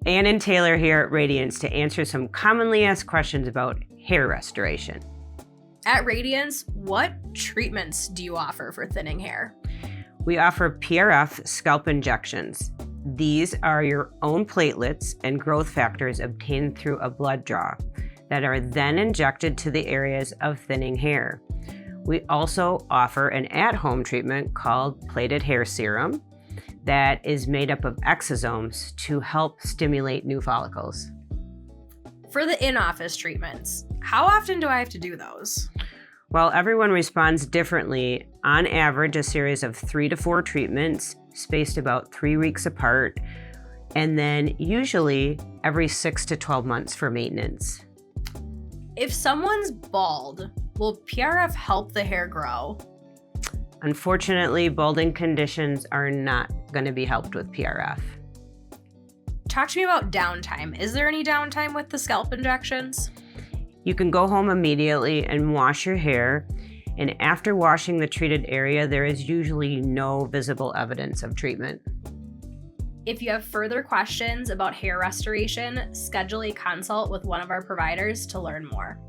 Ann and Taylor here at Radiance to answer some commonly asked questions about hair restoration. At Radiance, what treatments do you offer for thinning hair? We offer PRF scalp injections. These are your own platelets and growth factors obtained through a blood draw that are then injected to the areas of thinning hair. We also offer an at-home treatment called plaited hair serum that is made up of exosomes to help stimulate new follicles. For the in-office treatments, how often do I have to do those? Well, everyone responds differently. On average, a series of 3 to 4 treatments spaced about 3 weeks apart, and then usually every 6 to 12 months for maintenance. If someone's bald, will PRF help the hair grow? Unfortunately, balding conditions are not going to be helped with PRF. Talk to me about downtime. Is there any downtime with the scalp injections? You can go home immediately and wash your hair, and after washing the treated area, there is usually no visible evidence of treatment. If you have further questions about hair restoration, schedule a consult with one of our providers to learn more.